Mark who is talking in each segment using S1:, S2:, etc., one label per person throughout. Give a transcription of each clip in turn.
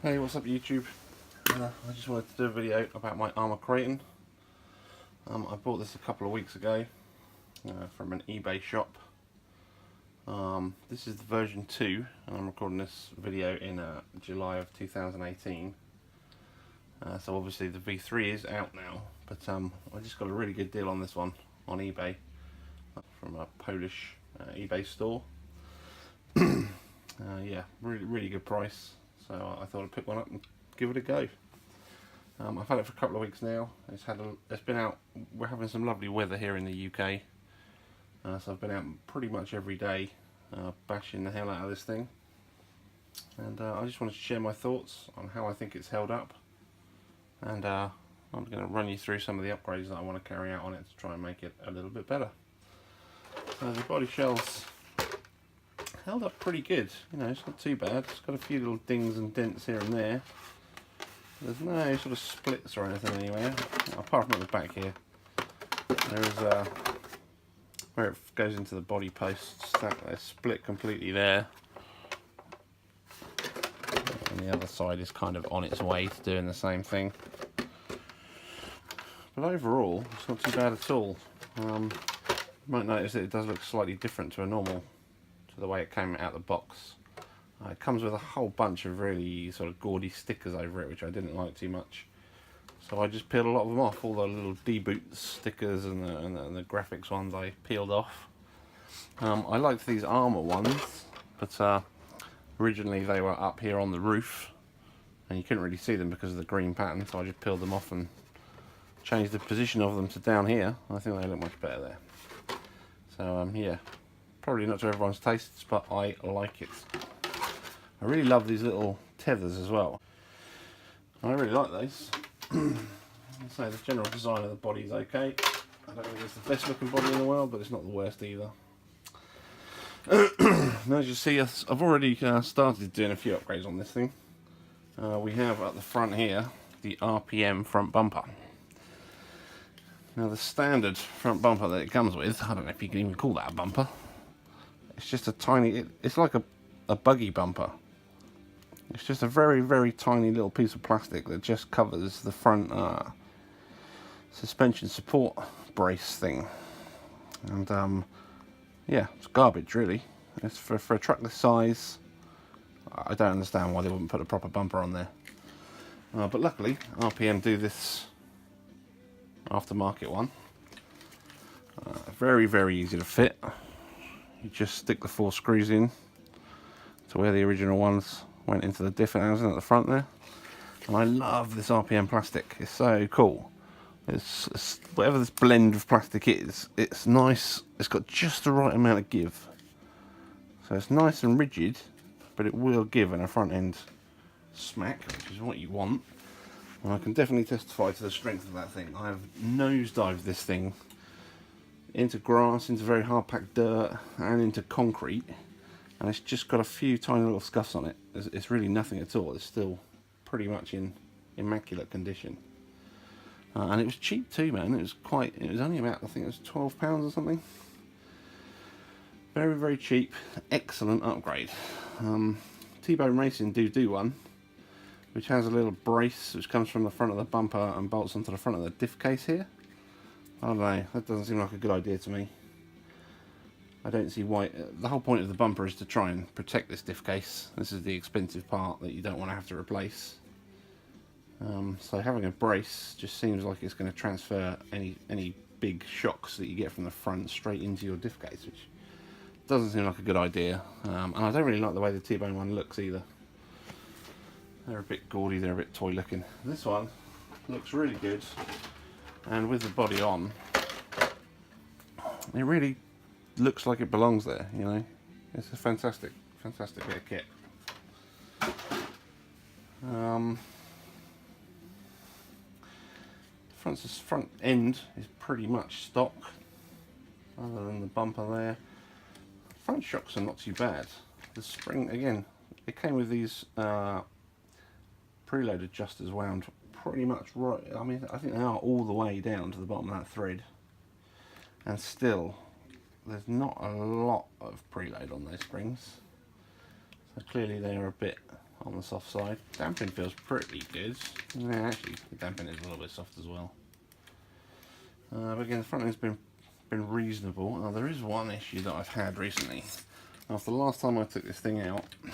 S1: Hey, what's up YouTube? I just wanted to do a video about my Arrma Kraton. I bought this a couple of weeks ago from an eBay shop. This is the version 2 and I'm recording this video in July of 2018. So obviously the V3 is out now, but I just got a really good deal on this one on eBay from a Polish eBay store. Yeah, really good price. So I thought I'd pick one up and give it a go. I've had it for a couple of weeks now. It's been out. We're having some lovely weather here in the UK, so I've been out pretty much every day, bashing the hell out of this thing. And I just wanted to share my thoughts on how I think it's held up. And I'm going to run you through some of the upgrades that I want to carry out on it to try and make it a little bit better. So the body shell's held up pretty good. You know, it's not too bad. It's got a few little dings and dents here and there. There's no sort of splits or anything anywhere, apart from at the back here. There's where it goes into the body posts, they're split completely there. And the other side is kind of on its way to doing the same thing. But overall, it's not too bad at all. You might notice that it does look slightly different to the way it came out of the box. It comes with a whole bunch of really sort of gaudy stickers over it, which I didn't like too much. So I just peeled a lot of them off. All the little D-boot stickers and the graphics ones I peeled off. I liked these Arrma ones, but originally they were up here on the roof, and you couldn't really see them because of the green pattern. So I just peeled them off and changed the position of them to down here. I think they look much better there. So yeah, probably not to everyone's tastes, but I like it. I really love these little tethers as well. I really like those. So the general design of the body is okay. I don't think it's the best looking body in the world, but it's not the worst either. Now, as you see, I've already started doing a few upgrades on this thing. We have at the front here the RPM front bumper. Now the standard front bumper that it comes with, I don't know if you can even call that a bumper. It's just a tiny, it's like a buggy bumper. It's just a very tiny little piece of plastic that just covers the front suspension support brace thing. And yeah, it's garbage really. It's for a truck this size. I don't understand why they wouldn't put a proper bumper on there. But luckily, RPM do this aftermarket one. Very easy to fit. You just stick the 4 screws in to where the original ones went into the diff housing at the front there. And I love this RPM plastic. It's so cool. It's whatever this blend of plastic is, it's nice. It's got just the right amount of give. So it's nice and rigid, but it will give in a front end smack, which is what you want. And I can definitely testify to the strength of that thing. I have nosedived this thing into grass, into very hard packed dirt, and into concrete, and it's just got a few tiny little scuffs on it. It's really nothing at all. It's still pretty much in immaculate condition, and it was cheap too, man. It was only about, I think it was £12 or something. Very cheap, excellent upgrade. T-Bone Racing do one which has a little brace which comes from the front of the bumper and bolts onto the front of the diff case here. I don't know, that doesn't seem like a good idea to me. I don't see why. The whole point of the bumper is to try and protect this diff case. This is the expensive part that you don't want to have to replace. So having a brace just seems like it's going to transfer any big shocks that you get from the front straight into your diff case, which doesn't seem like a good idea. And I don't really like the way the T-Bone one looks either. They're a bit gaudy, they're a bit toy looking. This one looks really good. And with the body on, it really looks like it belongs there, you know. It's a fantastic bit of kit. Front end is pretty much stock, other than the bumper there. Front shocks are not too bad. The spring, again, it came with these preload adjusters wound pretty much right. I mean, I think they are all the way down to the bottom of that thread, and still there's not a lot of preload on those springs, so clearly they are a bit on the soft side. Damping feels pretty good. Yeah, actually, the damping is a little bit soft as well. But again, the front end's been reasonable. Now, there is one issue that I've had recently. After the last time I took this thing out, I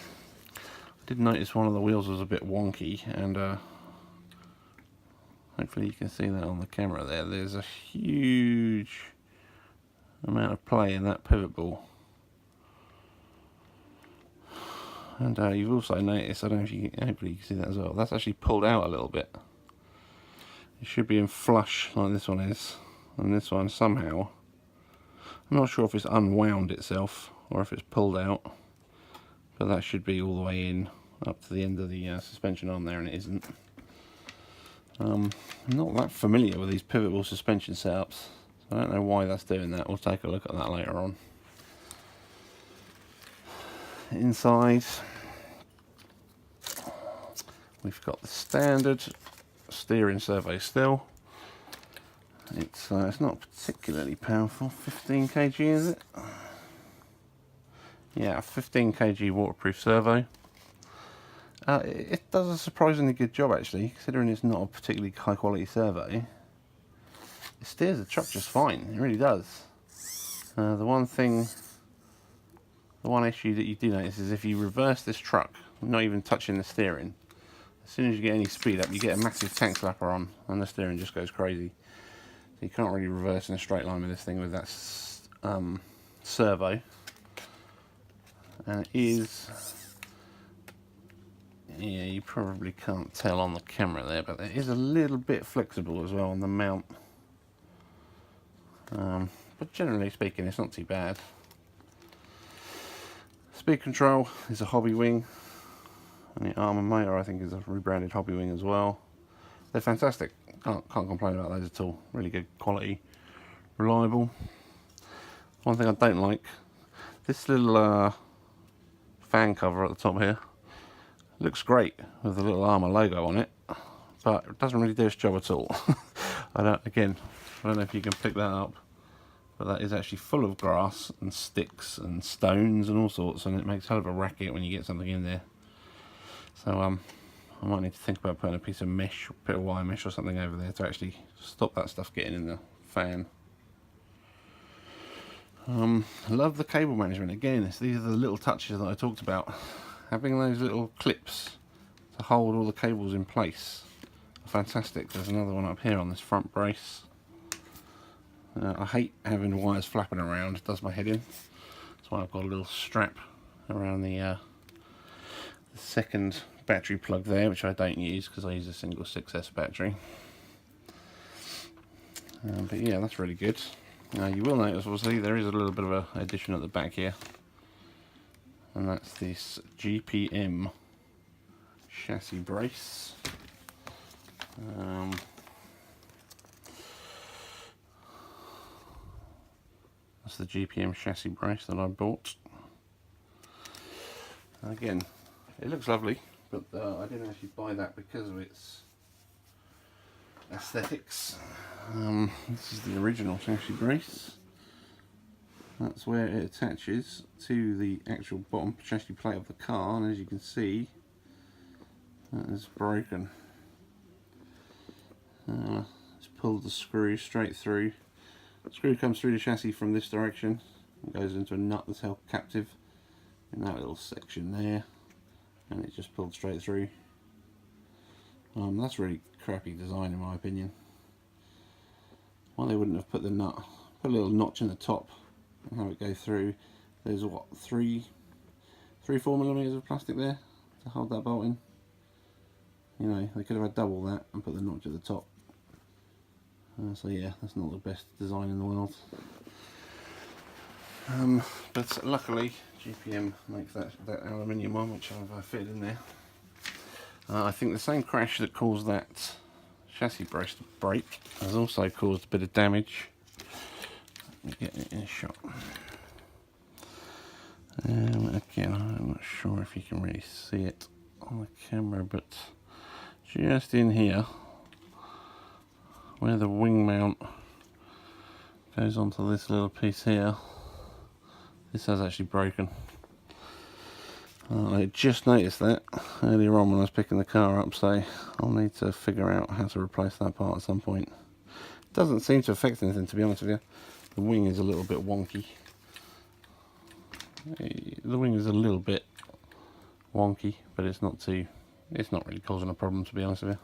S1: did notice one of the wheels was a bit wonky, and hopefully you can see that on the camera there. There's a huge amount of play in that pivot ball. And you've also noticed, I don't know if you can, hopefully you can see that as well, that's actually pulled out a little bit. It should be in flush like this one is, and this one somehow, I'm not sure if it's unwound itself or if it's pulled out, but that should be all the way in up to the end of the suspension arm there, and it isn't. I'm not that familiar with these pivot ball suspension setups, so I don't know why that's doing that. We'll take a look at that later on. Inside, we've got the standard steering servo still. It's not particularly powerful. 15 kg is it? Yeah, 15 kg waterproof servo. It does a surprisingly good job actually, considering it's not a particularly high quality servo. It steers the truck just fine, it really does. The one issue that you do notice is if you reverse this truck, not even touching the steering, as soon as you get any speed up, you get a massive tank slapper on, and the steering just goes crazy. So you can't really reverse in a straight line with this thing with that servo. And it is, yeah, you probably can't tell on the camera there, but it is a little bit flexible as well on the mount. But generally speaking, it's not too bad. Speed control is a hobby wing, and the Arrma motor I think is a rebranded hobby wing as well. They're fantastic, can't complain about those at all. Really good quality, reliable. One thing I don't like, this little fan cover at the top here looks great with the little Arrma logo on it, but it doesn't really do its job at all. I don't know if you can pick that up, but that is actually full of grass and sticks and stones and all sorts, and it makes a hell of a racket when you get something in there. So I might need to think about putting a piece of mesh, a bit of wire mesh or something over there to actually stop that stuff getting in the fan. I love the cable management. Again, these are the little touches that I talked about. Having those little clips to hold all the cables in place are fantastic. There's another one up here on this front brace. I hate having wires flapping around, it does my head in. That's why I've got a little strap around the second battery plug there, which I don't use because I use a single 6S battery. But yeah, that's really good. You will notice obviously there is a little bit of an addition at the back here, and that's this GPM chassis brace. That's the GPM chassis brace that I bought. Again, it looks lovely, but I didn't actually buy that because of its aesthetics. This is the original chassis brace. That's where it attaches to the actual bottom chassis plate of the car, and as you can see, that is broken. It's pulled the screw straight through. The screw comes through the chassis from this direction and goes into a nut that's held captive in that little section there, and it just pulled straight through. That's really crappy design in my opinion. Why they wouldn't have put the nut, put a little notch in the top and have it go through. There's what, 3-4 millimeters of plastic there to hold that bolt in. You know, they could have had double that and put the notch at the top. So yeah, that's not the best design in the world. But luckily GPM makes that aluminium one, which I've fitted in there. I think the same crash that caused that chassis brace to break has also caused a bit of damage. Let me get it in a shot. Again, I'm not sure if you can really see it on the camera, but just in here, where the wing mount goes onto this little piece here, this has actually broken. I just noticed that earlier on when I was picking the car up, so I'll need to figure out how to replace that part at some point. It doesn't seem to affect anything, to be honest with you. The wing is a little bit wonky. The wing is a little bit wonky, but it's not really causing a problem, to be honest with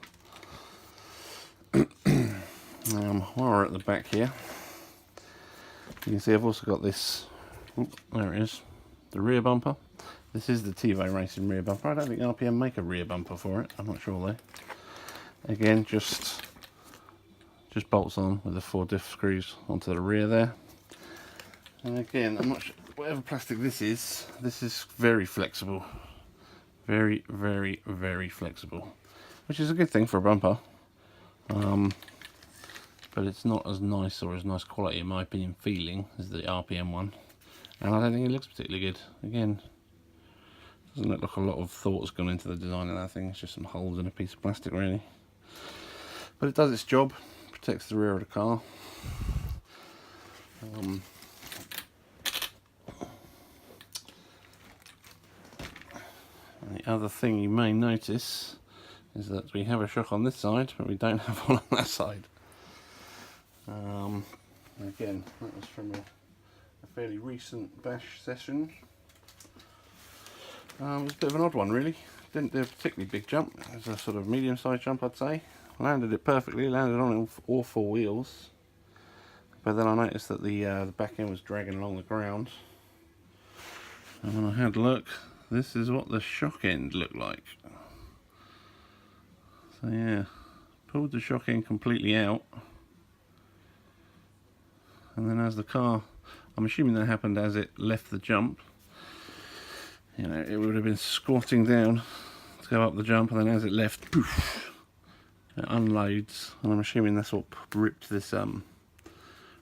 S1: you. While we're at the back here, you can see I've also got this, there it is, the rear bumper. This is the Tivo Racing rear bumper. I don't think RPM make a rear bumper for it, I'm not sure though. Again, just bolts on with the 4 diff screws onto the rear there. And again, I'm not sure, whatever plastic this is very flexible. Very, very, very flexible. Which is a good thing for a bumper. But it's not as nice or as nice quality, in my opinion, feeling as the RPM one. And I don't think it looks particularly good. Again, doesn't look like a lot of thought's gone into the design of that thing. It's just some holes in a piece of plastic, really. But it does its job. Protects the rear of the car. And the other thing you may notice is that we have a shock on this side, but we don't have one on that side. Again, that was from a fairly recent bash session. It was a bit of an odd one, really. Didn't do a particularly big jump. It was a sort of medium-sized jump, I'd say. Landed it perfectly, landed on all 4 wheels. But then I noticed that the back end was dragging along the ground. And when I had a look, this is what the shock end looked like. So yeah, pulled the shock end completely out. And then as the car, I'm assuming that happened as it left the jump. You know, it would have been squatting down to go up the jump, and then as it left, poof, it unloads. And I'm assuming that's what ripped this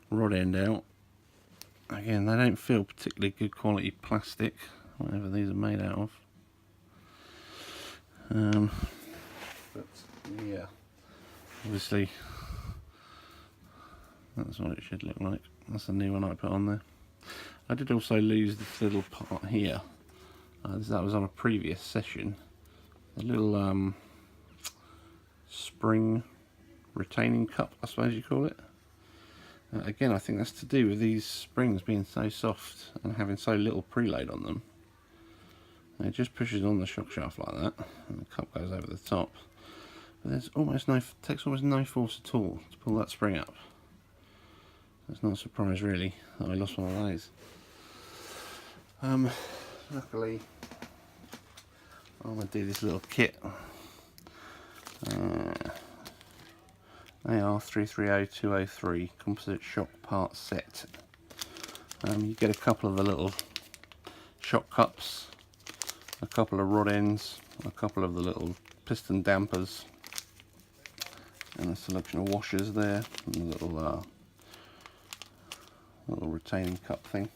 S1: rod end out. Again, they don't feel particularly good quality plastic, whatever these are made out of. But yeah, obviously that's what it should look like. That's the new one I put on there. I did also lose this little part here. That was on a previous session. A little spring retaining cup, I suppose you call it. Again, I think that's to do with these springs being so soft and having so little preload on them. And it just pushes on the shock shaft like that, and the cup goes over the top. But there's takes almost no force at all to pull that spring up. It's not a surprise really that I lost one of those. Luckily, I'm going to do this little kit. AR 330203 composite shock part set. You get a couple of the little shock cups, a couple of rod ends, a couple of the little piston dampers, and a selection of washers there, and a little retaining cup thing.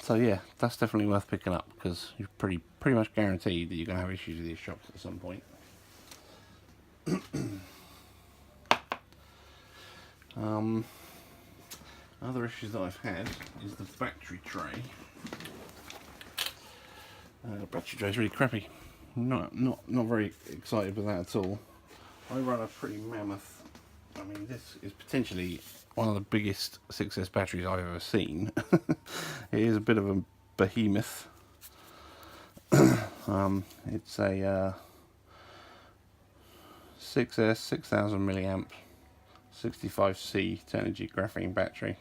S1: So yeah, that's definitely worth picking up, because you're pretty much guaranteed that you're going to have issues with these shocks at some point. Other issues that I've had is the battery tray. The battery tray is really crappy. Not very excited with that at all. I run a pretty mammoth. I mean, this is potentially one of the biggest 6S batteries I've ever seen. It is a bit of a behemoth. It's a 6S 6000 milliamp 65C Tenergy graphene battery.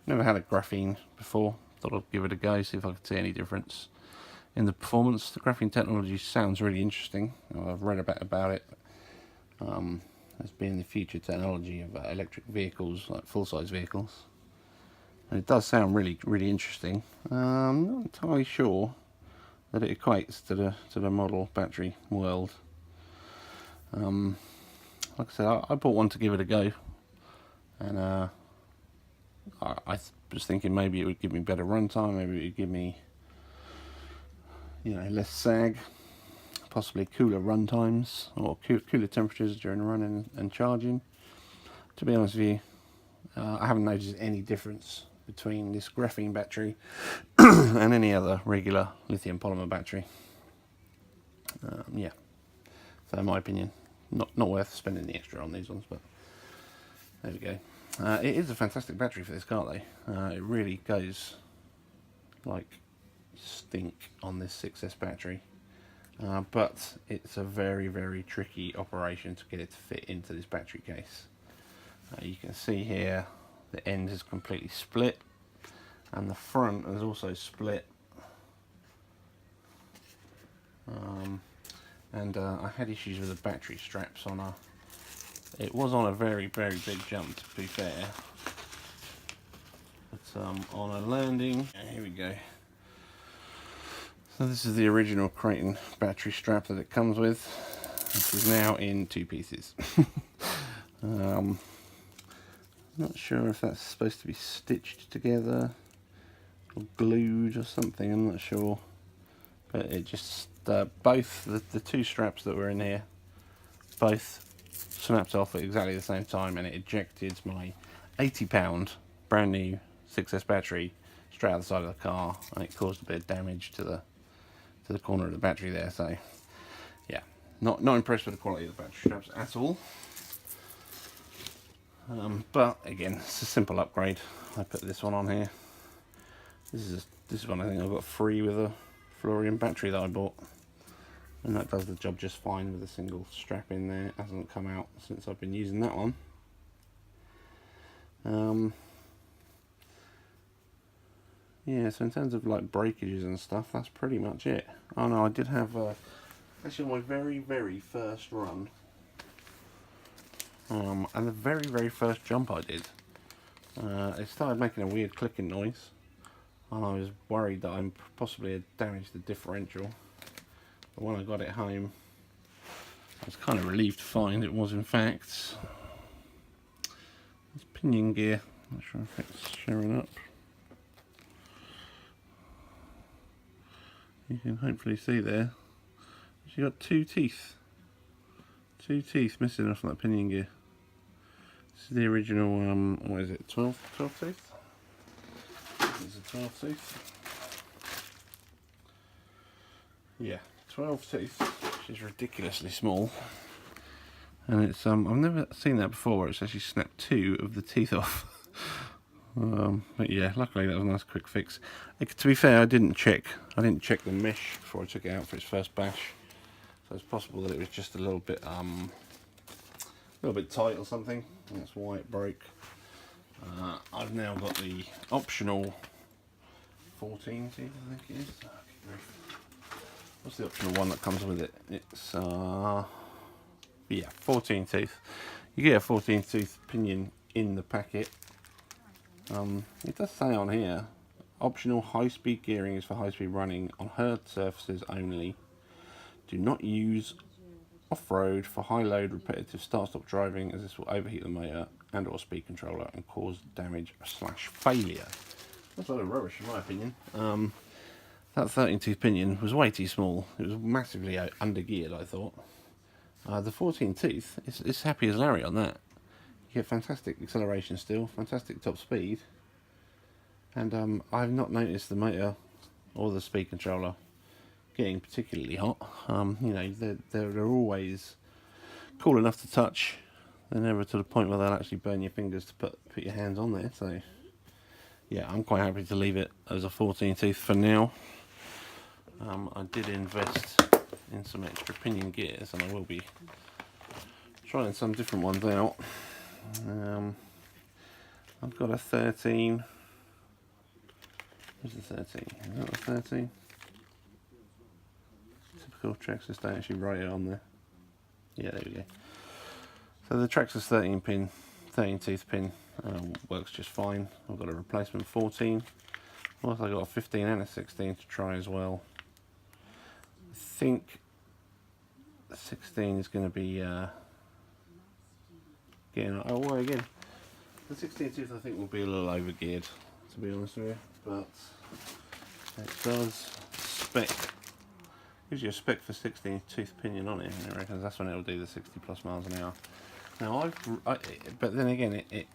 S1: Never had a graphene before. Thought I'd give it a go, see if I could see any difference in the performance. The graphene technology sounds really interesting. I've read about it. As being the future technology of electric vehicles, like full-size vehicles, and it does sound really interesting. I'm not entirely sure that it equates to the model battery world. Like I said, I bought one to give it a go, and I was thinking maybe it would give me better runtime, maybe it would give me, you know, less sag, possibly cooler run times or cooler temperatures during running and charging. To be honest with you, I haven't noticed any difference between this graphene battery and any other regular lithium polymer battery. Yeah, so in my opinion, not worth spending the extra on these ones, but there we go. It is a fantastic battery for this car though. It really goes like stink on this 6S battery, but it's a very tricky operation to get it to fit into this battery case. You can see here the end is completely split and the front is also split, and I had issues with the battery straps on it was on a very big jump, to be fair, but on a landing, here we go. So this is the original Kraton battery strap that it comes with. This is now in 2 pieces. Not sure if that's supposed to be stitched together or glued or something, I'm not sure. But it just, both the 2 straps that were in here, both snapped off at exactly the same time, and it ejected my £80 brand new 6S battery straight out the side of the car, and it caused a bit of damage to the corner of the battery there. So yeah, not impressed with the quality of the battery straps at all. But again, it's a simple upgrade. I put this one on here. This is one I think I got free with a fluorine battery that I bought, and that does the job just fine with a single strap in there. It hasn't come out since I've been using that one. Yeah, so in terms of like breakages and stuff, that's pretty much it. Oh no, I did have actually my very first run, and the very first jump I did, it started making a weird clicking noise, and I was worried that I possibly had damaged the differential. But when I got it home, I was kind of relieved to find it was in fact this pinion gear. Not sure if it's showing up. You can hopefully see there. She's got 2 teeth. 2 teeth missing off that pinion gear. This is the original, what is it, 12 tooth? This is a 12 tooth. Yeah, 12 teeth, which is ridiculously small. And it's, I've never seen that before, where it's actually snapped 2 of the teeth off. But yeah, luckily that was a nice quick fix. To be fair, I didn't check the mesh before I took it out for its first bash, so it's possible that it was just a little bit tight or something. That's why it broke. I've now got the optional 14 teeth, I think it is. What's the optional one that comes with it? It's yeah, 14 teeth. You get a 14 tooth pinion in the packet. It does say on here, optional high-speed gearing is for high-speed running on hard surfaces only. Do not use off-road for high-load repetitive start-stop driving, as this will overheat the motor and or speed controller and cause damage / failure. That's a lot of rubbish in my opinion. That 13 tooth pinion was way too small. It was massively under-geared, I thought. The 14 tooth, it's happy as Larry on that. You get fantastic acceleration still, fantastic top speed, and I've not noticed the motor or the speed controller getting particularly hot. You know, they're always cool enough to touch. They're never to the point where they'll actually burn your fingers to put your hands on there. So yeah, I'm quite happy to leave it as a 14 tooth for now. I did invest in some extra pinion gears, and I will be trying some different ones out. I've got a 13. Where's the 13? Is that the 13? Typical Traxxas, don't actually write it on there. Yeah, there we go. So the Traxxas 13 tooth pin works just fine. I've got a replacement 14. Also I've got a 15 and a 16 to try as well. I think the 16 is going to be well, again, the 16 tooth I think will be a little over geared, to be honest with you, but it does gives you a spec for 16 tooth pinion on it, and I reckon that's when it'll do the 60 plus miles an hour. Now but then again, it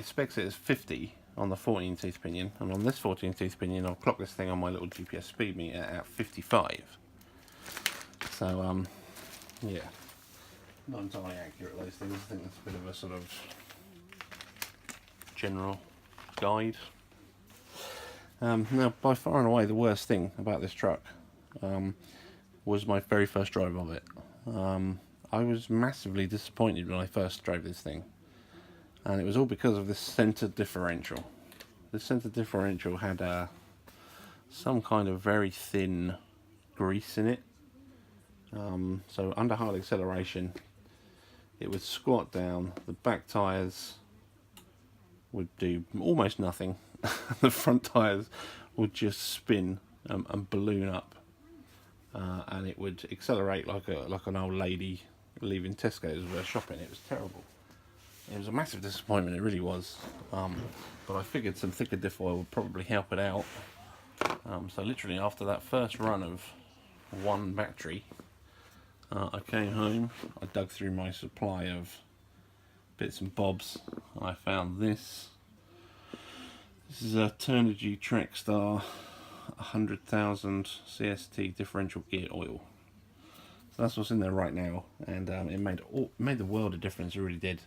S1: specs it as 50, on the 14 teeth pinion, and on this 14 teeth pinion I've clocked this thing on my little GPS speed meter at 55. So yeah, not entirely accurate, those things. I think that's a bit of a sort of general guide. Now, by far and away the worst thing about this truck was my very first drive of it. I was massively disappointed when I first drove this thing, and it was all because of this centre differential. The centre differential had some kind of very thin grease in it. So under hard acceleration it would squat down, the back tyres would do almost nothing, the front tyres would just spin and balloon up, and it would accelerate like an old lady leaving Tesco's with her shopping. It was terrible. It was a massive disappointment, it really was. But I figured some thicker diff oil would probably help it out. So literally after that first run of one battery, I came home, I dug through my supply of bits and bobs, and I found this. This is a Turnigy Trackstar 100,000 CST differential gear oil. So that's what's in there right now, and it made the world of difference. It really did.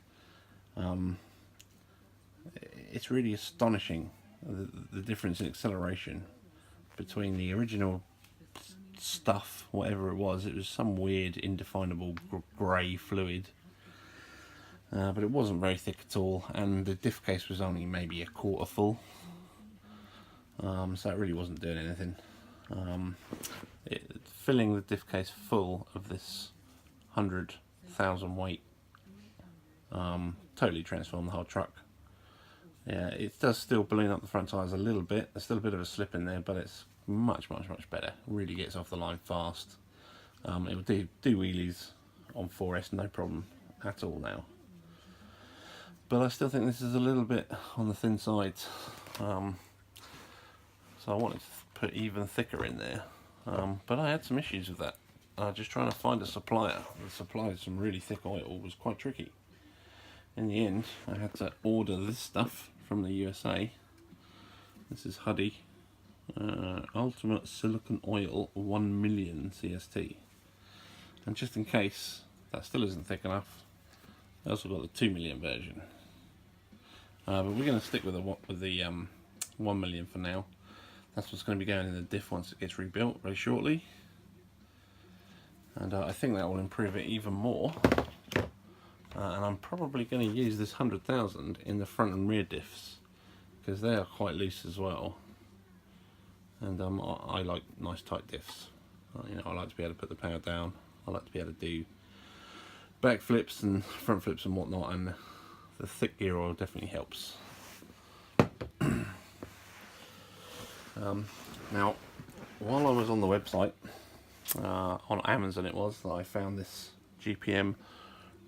S1: It's really astonishing the difference in acceleration between the original stuff, whatever it was. It was some weird indefinable grey fluid, but it wasn't very thick at all, and the diff case was only maybe a quarter full, so it really wasn't doing anything. Filling the diff case full of this 100,000 weight totally transformed the whole truck. Yeah, it does still balloon up the front tyres a little bit. There's still a bit of a slip in there, but it's much better. Really gets off the line fast. It will do wheelies on 4S no problem at all now. But I still think this is a little bit on the thin side. So I wanted to put even thicker in there. But I had some issues with that. Just trying to find a supplier that supplied some really thick oil was quite tricky. In the end, I had to order this stuff from the USA. This is Huddy Ultimate Silicon Oil 1 million CST. And just in case that still isn't thick enough, I also got the 2 million version. But we're going to stick with the 1 million for now. That's what's going to be going in the diff once it gets rebuilt very shortly. And I think that will improve it even more. And I'm probably going to use this 100,000 in the front and rear diffs, because they are quite loose as well. And I like nice tight diffs. You know, I like to be able to put the power down. I like to be able to do back flips and front flips and whatnot, and the thick gear oil definitely helps. Now, while I was on the website, on Amazon it was, that I found this GPM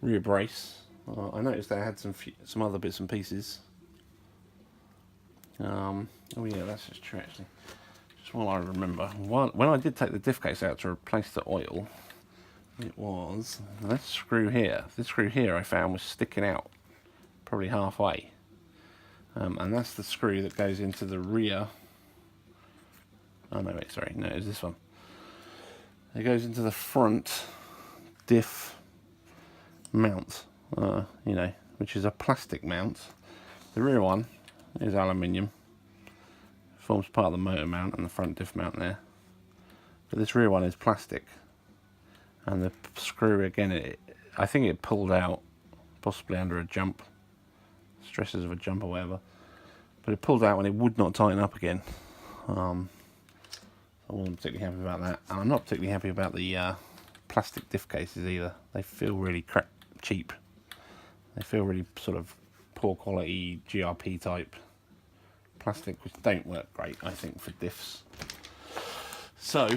S1: rear brace. I noticed they had some other bits and pieces. Oh yeah, that's just true actually. Just while I remember, when I did take the diff case out to replace the oil, it was this screw here. This screw here I found was sticking out probably halfway, and that's the screw that goes into the rear. Oh no, wait, sorry, no, it was this one. It goes into the front diff mount, you know, which is a plastic mount. The rear one is aluminium, forms part of the motor mount and the front diff mount there. But this rear one is plastic, and the screw again, I think it pulled out, possibly under a jump, stresses of a jump or whatever. But it pulled out and it would not tighten up again. I wasn't particularly happy about that, and I'm not particularly happy about the plastic diff cases either. They feel really cheap. They feel really sort of poor quality GRP type plastic, which don't work great, I think, for diffs. So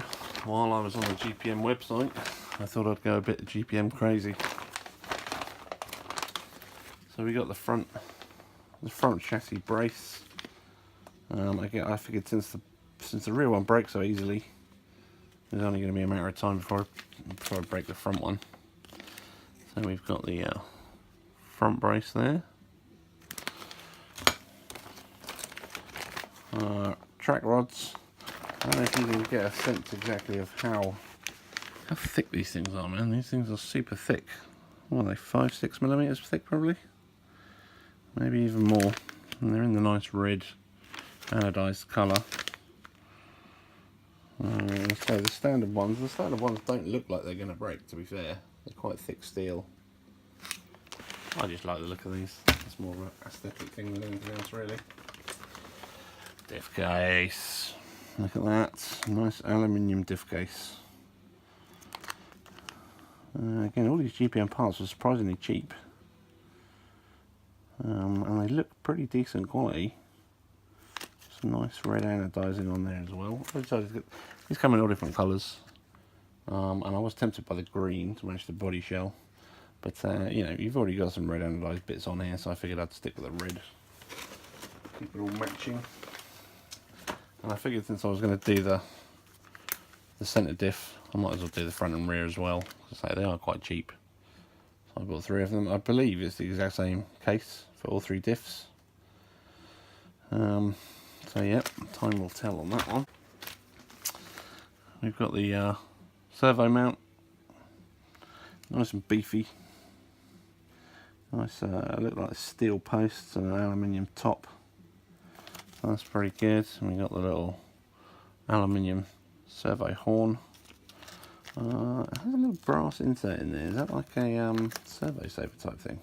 S1: while I was on the GPM website, I thought I'd go a bit GPM crazy. So we got the front chassis brace. I figured since the rear one breaks so easily, there's only going to be a matter of time before I break the front one. So we've got the front brace there. track rods. I don't know if you can get a sense exactly of how thick these things are, man. These things are super thick. What are they, 5-6 millimeters thick probably? Maybe even more. And they're in the nice red anodized colour. So the standard ones don't look like they're going to break, to be fair. They're quite thick steel. I just like the look of these. It's more of an aesthetic thing than anything else, really. Diff case. Look at that. Nice aluminium diff case. Again, all these GPM parts are surprisingly cheap. And they look pretty decent quality. Some nice red anodizing on there as well. These come in all different colours. And I was tempted by the green to match the body shell. But, you know, you've already got some red anodized bits on here, so I figured I'd stick with the red. Keep it all matching. And I figured since I was going to do the centre diff, I might as well do the front and rear as well. As I say, they are quite cheap. So I bought 3 of them. I believe it's the exact same case for all 3 diffs. So yeah, time will tell on that one. We've got the servo mount. Nice and beefy. Nice, look like steel posts and an aluminium top. So that's pretty good. And we've got the little aluminium servo horn. It has a little brass insert in there. Is that like a servo saver type thing?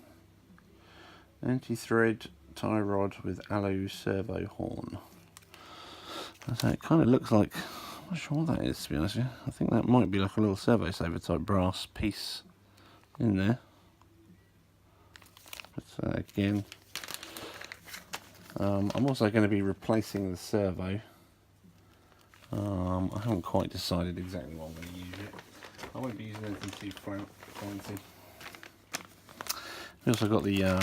S1: Anti-thread tie rod with alu servo horn. So it kind of looks like, I'm not sure what that is, to be honest with you. I think that might be like a little servo saver type brass piece in there. But again, I'm also going to be replacing the servo. I haven't quite decided exactly what I'm going to use it. I won't be using anything too fancy. We also got the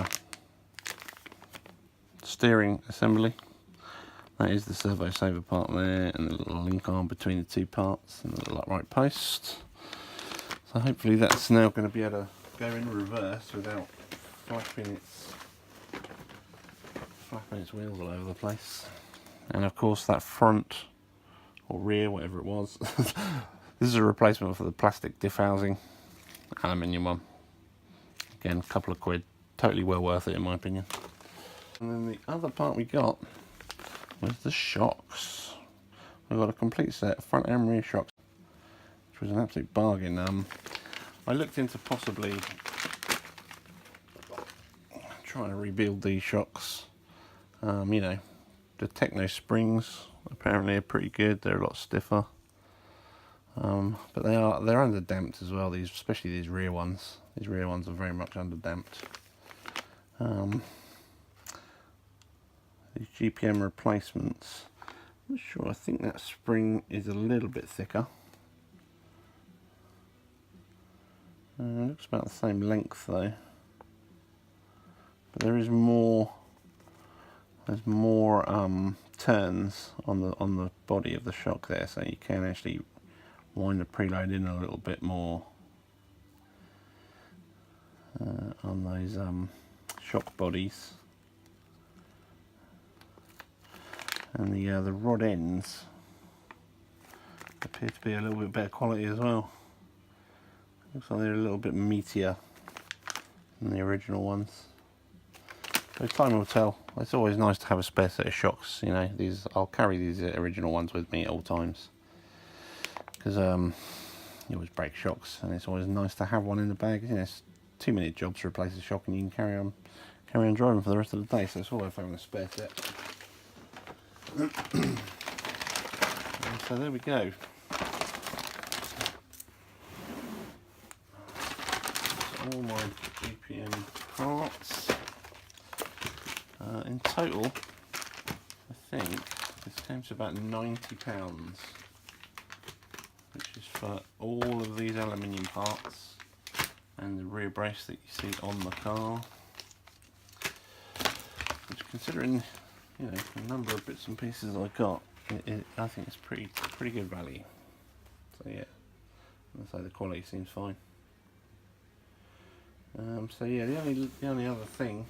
S1: steering assembly. That is the servo saver part there, and the little link arm between the 2 parts, and the little upright post. So hopefully that's now going to be able to go in reverse without flapping its wheels all over the place. And of course that front or rear, whatever it was, this is a replacement for the plastic diff housing, aluminium one. Again, a couple of quid, totally well worth it in my opinion. And then the other part we got was the shocks. We got a complete set, front and rear shocks, which was an absolute bargain. I looked into possibly trying to rebuild these shocks. You know, the Techno springs apparently are pretty good. They're a lot stiffer, but they're under damped as well. These, especially these rear ones. These rear ones are very much under damped. These GPM replacements. I'm not sure. I think that spring is a little bit thicker. It looks about the same length though. But there is more. There's more turns on the body of the shock there, so you can actually wind the preload in a little bit more on those shock bodies. And the rod ends appear to be a little bit better quality as well. Looks like they're a little bit meatier than the original ones. But time will tell. It's always nice to have a spare set of shocks. You know, I'll carry these original ones with me at all times because you always break shocks, and it's always nice to have one in the bag. You know, it's a 2-minute job to replace a shock, and you can carry on driving for the rest of the day. So it's all worth having a spare set. And so there we go. That's all my GPM parts. In total, I think this came to about £90, which is for all of these aluminium parts and the rear brace that you see on the car. Which, considering, you know, the number of bits and pieces I got, I think it's pretty good value. So yeah, I'd say the quality seems fine. So yeah, the only other thing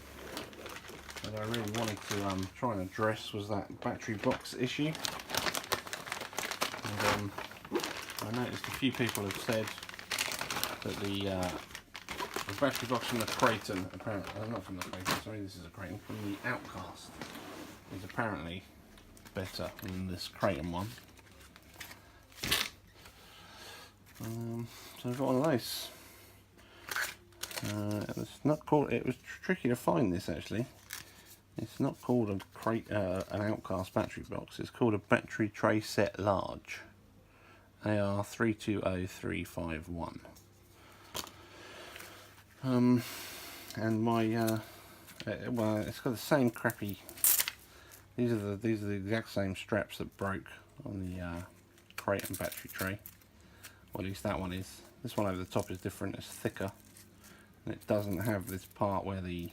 S1: that I really wanted to try and address was that battery box issue. And I noticed a few people have said that the battery box from the Kraton, apparently, not from the Kraton, sorry, this is a Kraton, from the Outcast, is apparently better than this Kraton one. So I've got one of those. It's not called. It was tricky to find this actually. It's not called an Outcast battery box. It's called a battery tray set large. AR 320351. And my well, it's got the same crappy. These are the exact same straps that broke on the Kraton battery tray. Or at least that one is. This one over the top is different. It's thicker, and it doesn't have this part where the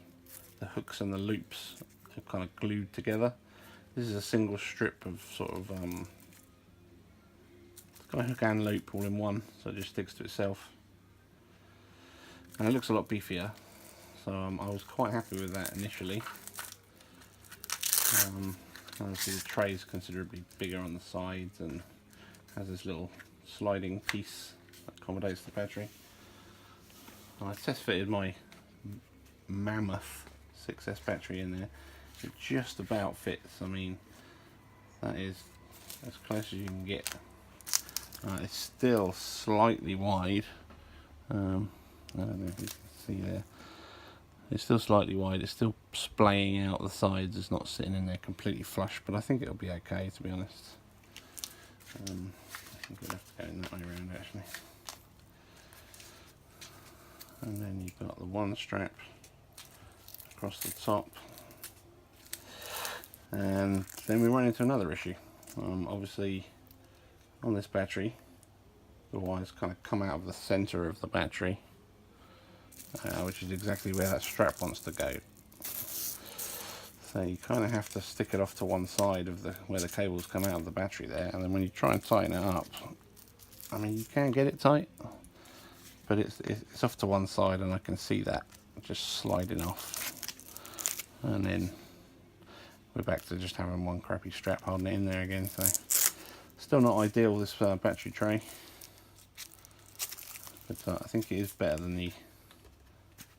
S1: hooks and the loops are kind of glued together. This is a single strip of sort of it's got a hook and loop all in one, so it just sticks to itself. And it looks a lot beefier, so I was quite happy with that initially. Obviously the tray is considerably bigger on the sides and has this little sliding piece that accommodates the battery. And I test fitted my mammoth 6S battery in there. It just about fits. I mean, that is as close as you can get. It's still slightly wide. I don't know if you can see there. It's still slightly wide. It's still splaying out the sides. It's not sitting in there completely flush, but I think it'll be okay, to be honest. I think we'll have to go in that way around actually. And then you've got the one strap across the top. And then we run into another issue. Obviously on this battery, the wires kind of come out of the center of the battery, which is exactly where that strap wants to go. So you kind of have to stick it off to one side of where the cables come out of the battery there, and then when you try and tighten it up, I mean, you can get it tight, but it's off to one side, and I can see that just sliding off. And then we're back to just having one crappy strap holding it in there again. So still not ideal, this battery tray, but I think it is better than the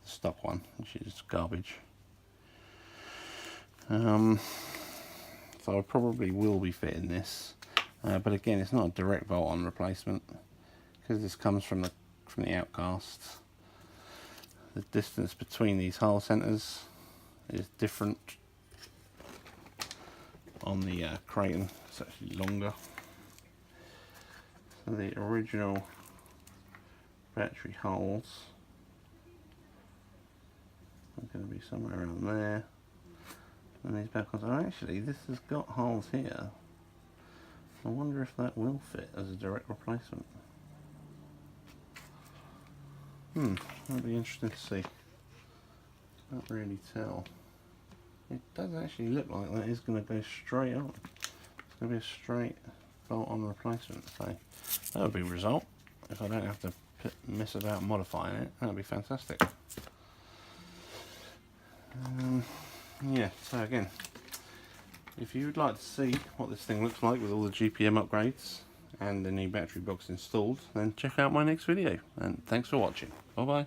S1: stock one, which is garbage. So I probably will be fitting this, but again, it's not a direct bolt-on replacement because this comes from the Outcast. The distance between these hole centers is different. On the Kraton, it's actually longer. So the original battery holes are going to be somewhere around there. And these back ones, actually this has got holes here. I wonder if that will fit as a direct replacement. That'll be interesting to see. Can't really tell. It does actually look like that is going to go straight on. It's going to be a straight bolt-on replacement. So that would be a result. If I don't have to mess about modifying it, that would be fantastic. Yeah, so again, if you would like to see what this thing looks like with all the GPM upgrades and the new battery box installed, then check out my next video, and thanks for watching. Bye bye.